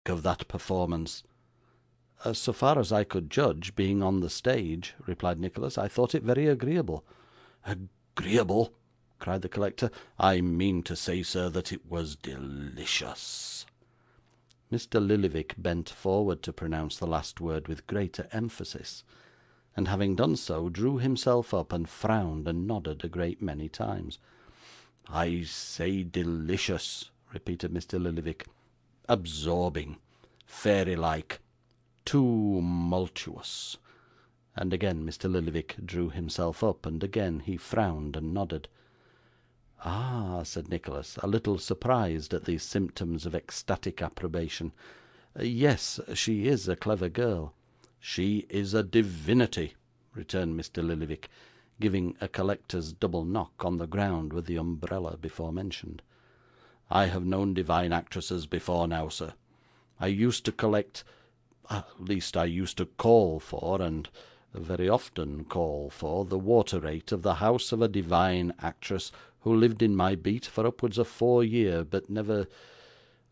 of that performance?' 'So far as I could judge, being on the stage,' replied Nicholas, 'I thought it very agreeable.' 'Agreeable!' cried the collector. 'I mean to say, sir, that it was delicious.' Mr. Lillyvick bent forward to pronounce the last word with greater emphasis, and having done so, drew himself up, and frowned and nodded a great many times. 'I say delicious,' repeated Mr. Lillyvick. 'Absorbing, fairy-like, tumultuous.' And again Mr. Lillyvick drew himself up, and again he frowned and nodded. 'Ah!' said Nicholas, a little surprised at these symptoms of ecstatic approbation. 'Yes, she is a clever girl.' 'She is a divinity,' returned Mr. Lillyvick, giving a collector's double knock on the ground with the umbrella before mentioned. 'I have known divine actresses before now, sir. I used to collect, at least I used to call for, and very often call for, the water rate of the house of a divine actress who lived in my beat for upwards of 4 year, but never,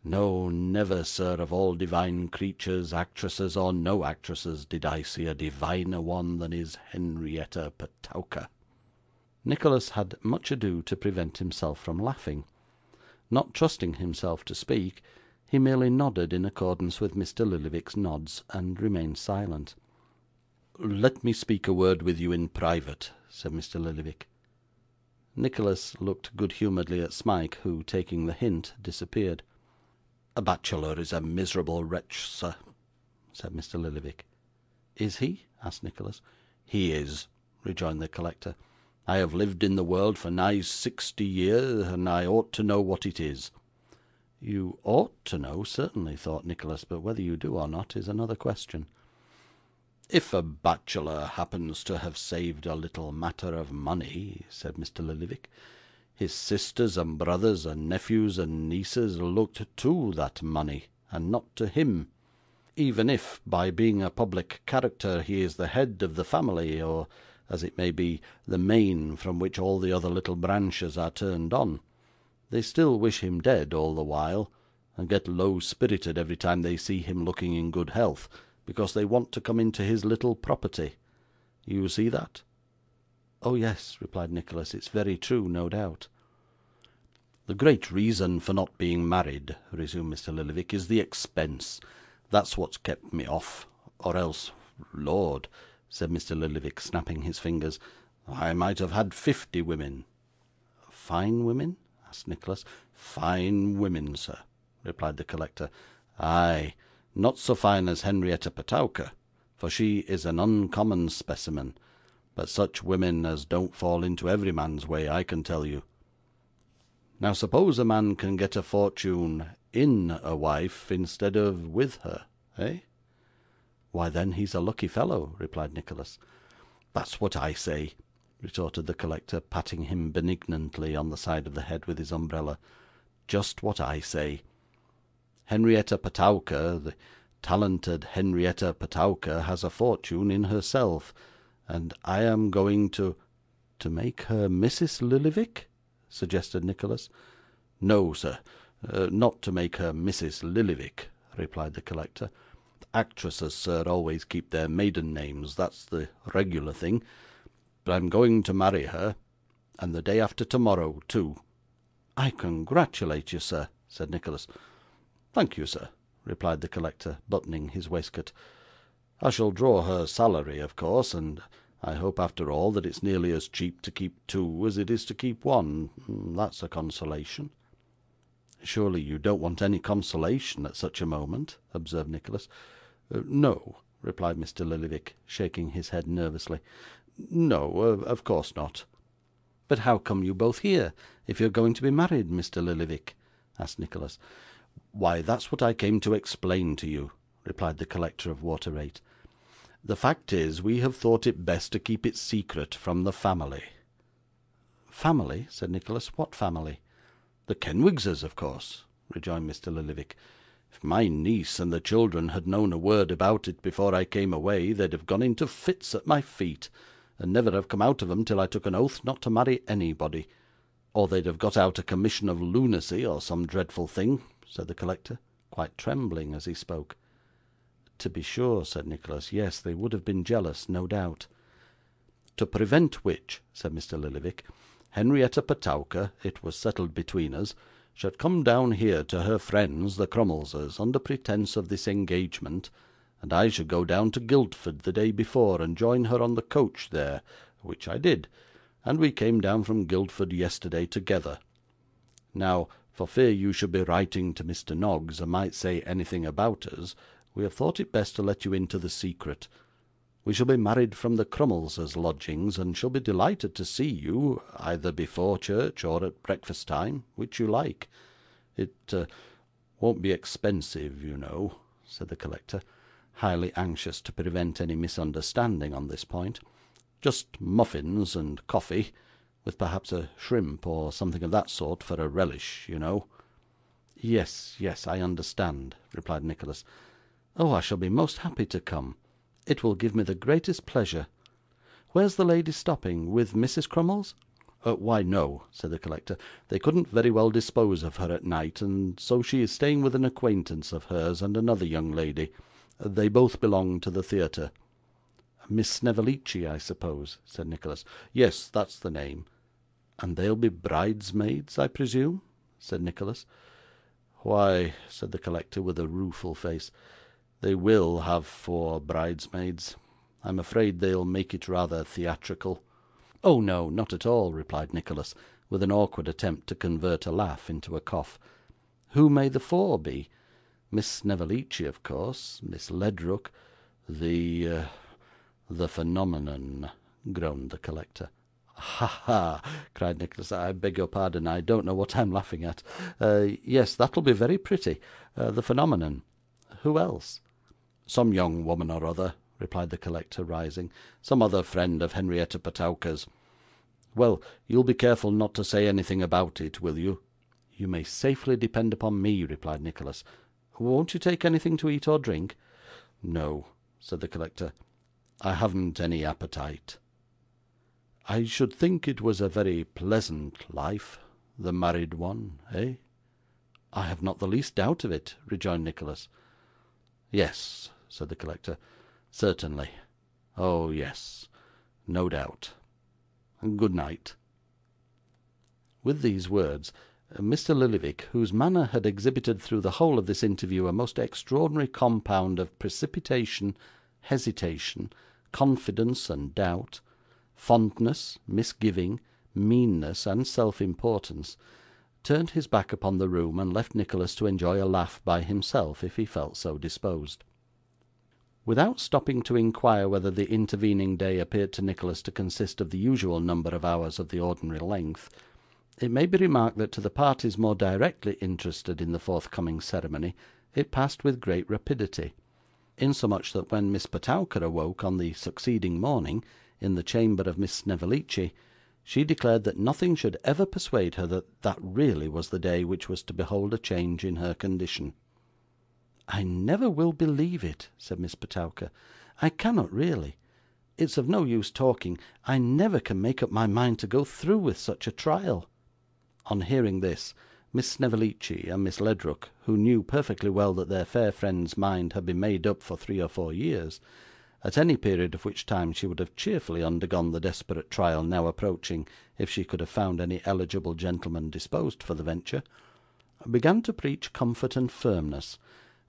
no, never, sir, of all divine creatures, actresses or no actresses, did I see a diviner one than is Henrietta Petowker.' Nicholas had much ado to prevent himself from laughing. Not trusting himself to speak, he merely nodded in accordance with Mr. Lillyvick's nods, and remained silent. 'Let me speak a word with you in private,' said Mr. Lillyvick. Nicholas looked good humouredly at Smike, who, taking the hint, disappeared. 'A bachelor is a miserable wretch, sir,' said Mr. Lillyvick. 'Is he?' asked Nicholas. 'He is,' rejoined the collector. 'I have lived in the world for nigh 60 year, and I ought to know what it is.' 'You ought to know, certainly,' thought Nicholas, 'but whether you do or not is another question.' 'If a bachelor happens to have saved a little matter of money,' said Mr. Lillyvick, 'his sisters and brothers and nephews and nieces looked to that money, and not to him, even if, by being a public character, he is the head of the family, or, as it may be, the main from which all the other little branches are turned on. They still wish him dead all the while, and get low spirited every time they see him looking in good health, because they want to come into his little property. You see that?' 'Oh yes,' replied Nicholas, 'it's very true, no doubt.' 'The great reason for not being married,' resumed Mr. Lillyvick, 'is the expense. That's what's kept me off, or else, Lord,' said Mr. Lillyvick, snapping his fingers, 'I might have had 50 women.' 'Fine women?' asked Nicholas. 'Fine women, sir,' replied the collector. 'Ay, not so fine as Henrietta Petowker, for she is an uncommon specimen, but such women as don't fall into every man's way, I can tell you. Now, suppose a man can get a fortune in a wife instead of with her, eh?' 'Why, then he's a lucky fellow,' replied Nicholas. 'That's what I say,' retorted the collector, patting him benignantly on the side of the head with his umbrella. 'Just what I say. Henrietta Petowker, the talented Henrietta Petowker, has a fortune in herself, and I am going to—' 'To make her Mrs. Lillyvick?' suggested Nicholas. 'No, sir, not to make her Mrs. Lillyvick,' replied the collector. 'Actresses, sir, always keep their maiden names, that's the regular thing, but I'm going to marry her, and the day after tomorrow too.' 'I congratulate you, sir,' said Nicholas. 'Thank you, sir,' replied the collector, buttoning his waistcoat. 'I shall draw her salary, of course, and I hope, after all, that it's nearly as cheap to keep two as it is to keep one. That's a consolation.' 'Surely you don't want any consolation at such a moment?' observed Nicholas. 'No,' replied Mr. Lillyvick, shaking his head nervously. 'No, of course not.' 'But how come you both here, if you're going to be married, Mr. Lillyvick?' asked Nicholas. 'Why, that's what I came to explain to you,' replied the collector of water rate. 'The fact is, we have thought it best to keep it secret from the family.' 'Family!' said Nicholas. 'What family?' 'The Kenwigses, of course,' rejoined Mr. Lillyvick. 'If my niece and the children had known a word about it before I came away, they'd have gone into fits at my feet, and never have come out of 'em till I took an oath not to marry anybody, or they'd have got out a commission of lunacy, or some dreadful thing,' said the collector. quite trembling as he spoke. To be sure, said Nicholas. Yes, they would have been jealous, no doubt. To prevent which, said Mr. Lillyvick, Henrietta Petowker, it was settled between us, should come down here to her friends the Crummleses, under pretence of this engagement, and I should go down to Guildford the day before, and join her on the coach there, which I did, and we came down from Guildford yesterday together. Now, for fear you should be writing to Mr. Noggs, and might say anything about us, we have thought it best to let you into the secret. We shall be married from the Crummleses' lodgings, and shall be delighted to see you, either before church or at breakfast time, which you like. It won't be expensive, you know, said the collector, highly anxious to prevent any misunderstanding on this point. Just muffins and coffee, with perhaps a shrimp or something of that sort for a relish, you know. Yes, yes, I understand, replied Nicholas. Oh, I shall be most happy to come. It will give me the greatest pleasure. Where's the lady stopping? With Mrs. Crummles? Why, no, said the collector. They couldn't very well dispose of her at night, and so she is staying with an acquaintance of hers and another young lady. They both belong to the theatre. Miss Snevellicci, I suppose, said Nicholas. Yes, that's the name. And they'll be bridesmaids, I presume? said Nicholas. Why, said the collector with a rueful face, they will have 4 bridesmaids. I'm afraid they'll make it rather theatrical. Oh, no, not at all, replied Nicholas, with an awkward attempt to convert a laugh into a cough. Who may the 4 be? Miss Snevellicci, of course, Miss Ledrook, the phenomenon, groaned the collector. Ha, ha, cried Nicholas. I beg your pardon, I don't know what I'm laughing at. Yes, that'll be very pretty. The phenomenon. Who else? Some young woman or other, replied the collector, rising. Some other friend of Henrietta Petowker's. Well, you'll be careful not to say anything about it, will you? You may safely depend upon me, replied Nicholas. Won't you take anything to eat or drink? No, said the collector. I haven't any appetite. I should think it was a very pleasant life, the married one, eh? I have not the least doubt of it, rejoined Nicholas. Yes, said the collector, certainly. Oh, yes, no doubt. Good night. With these words, Mr. Lillyvick, whose manner had exhibited through the whole of this interview a most extraordinary compound of precipitation, hesitation, confidence and doubt, fondness, misgiving, meanness, and self-importance, turned his back upon the room and left Nicholas to enjoy a laugh by himself if he felt so disposed. Without stopping to inquire whether the intervening day appeared to Nicholas to consist of the usual number of hours of the ordinary length, it may be remarked that to the parties more directly interested in the forthcoming ceremony it passed with great rapidity, insomuch that when Miss Petowker awoke on the succeeding morning in the chamber of Miss Snevellicci, she declared that nothing should ever persuade her that that really was the day which was to behold a change in her condition. I never will believe it, said Miss Petowker. I cannot really. It's of no use talking. I never can make up my mind to go through with such a trial. On hearing this, Miss Snevellicci and Miss Ledrook, who knew perfectly well that their fair friend's mind had been made up for 3 or 4 years, at any period of which time she would have cheerfully undergone the desperate trial now approaching, if she could have found any eligible gentleman disposed for the venture, began to preach comfort and firmness,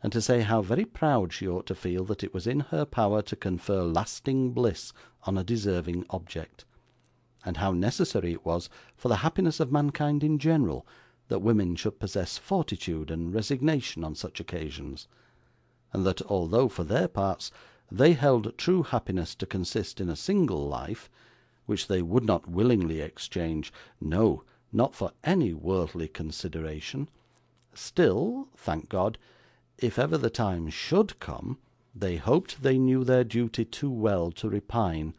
and to say how very proud she ought to feel that it was in her power to confer lasting bliss on a deserving object, and how necessary it was for the happiness of mankind in general that women should possess fortitude and resignation on such occasions, and that although for their parts they held true happiness to consist in a single life, which they would not willingly exchange, no, not for any worldly consideration, still, thank God, if ever the time should come, they hoped they knew their duty too well to repine,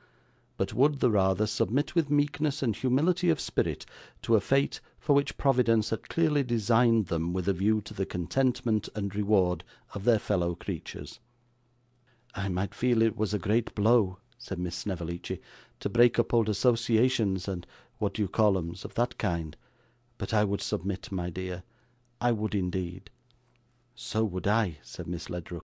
but would the rather submit with meekness and humility of spirit to a fate for which Providence had clearly designed them with a view to the contentment and reward of their fellow creatures. I might feel it was a great blow, said Miss Snevellicci, to break up old associations and what do you call 'ems of that kind, but I would submit, my dear, I would indeed. 'So would I,' said Miss Ledrook.